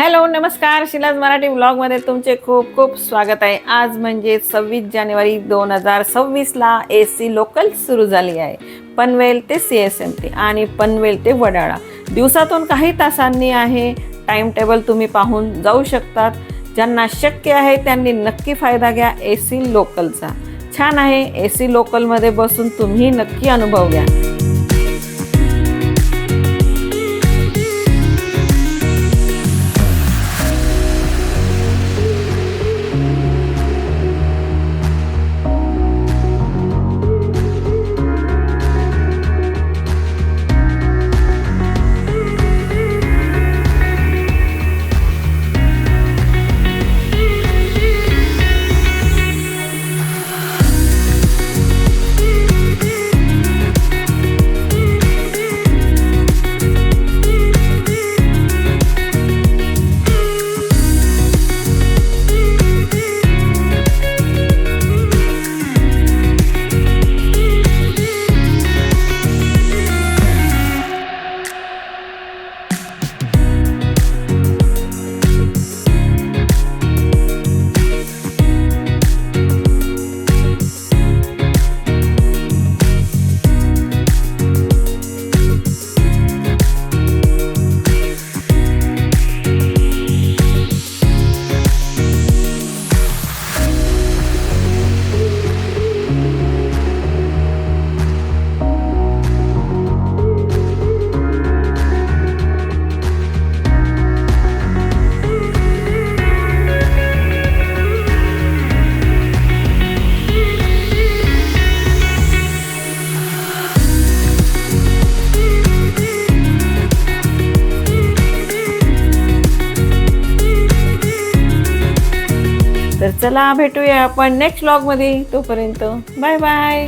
Hello नमस्कार, शिलाज मराठी व्लॉगमध्ये तुमचे खूप खूप स्वागत आहे। आज म्हणजे 26 जानेवारी 2026ला AC लोकल सुरू झाली आहे। पनवेल ते CSMT आणि पनवेल ते वडाळा दिवसातून काही तासांनी आहे। टाइम टेबल तुम्ही पाहून जाऊ शकतात। ज्यांना शक्य आहे त्यांनी नक्की फायदा घ्या AC लोकलचा। छान आहे, AC लोकलमध्ये बसून तुम्ही नक्की अनुभव घ्या। तर चला भेटूया आपण नेक्स्ट व्लॉग मध्ये। तोपर्यंत बाय बाय।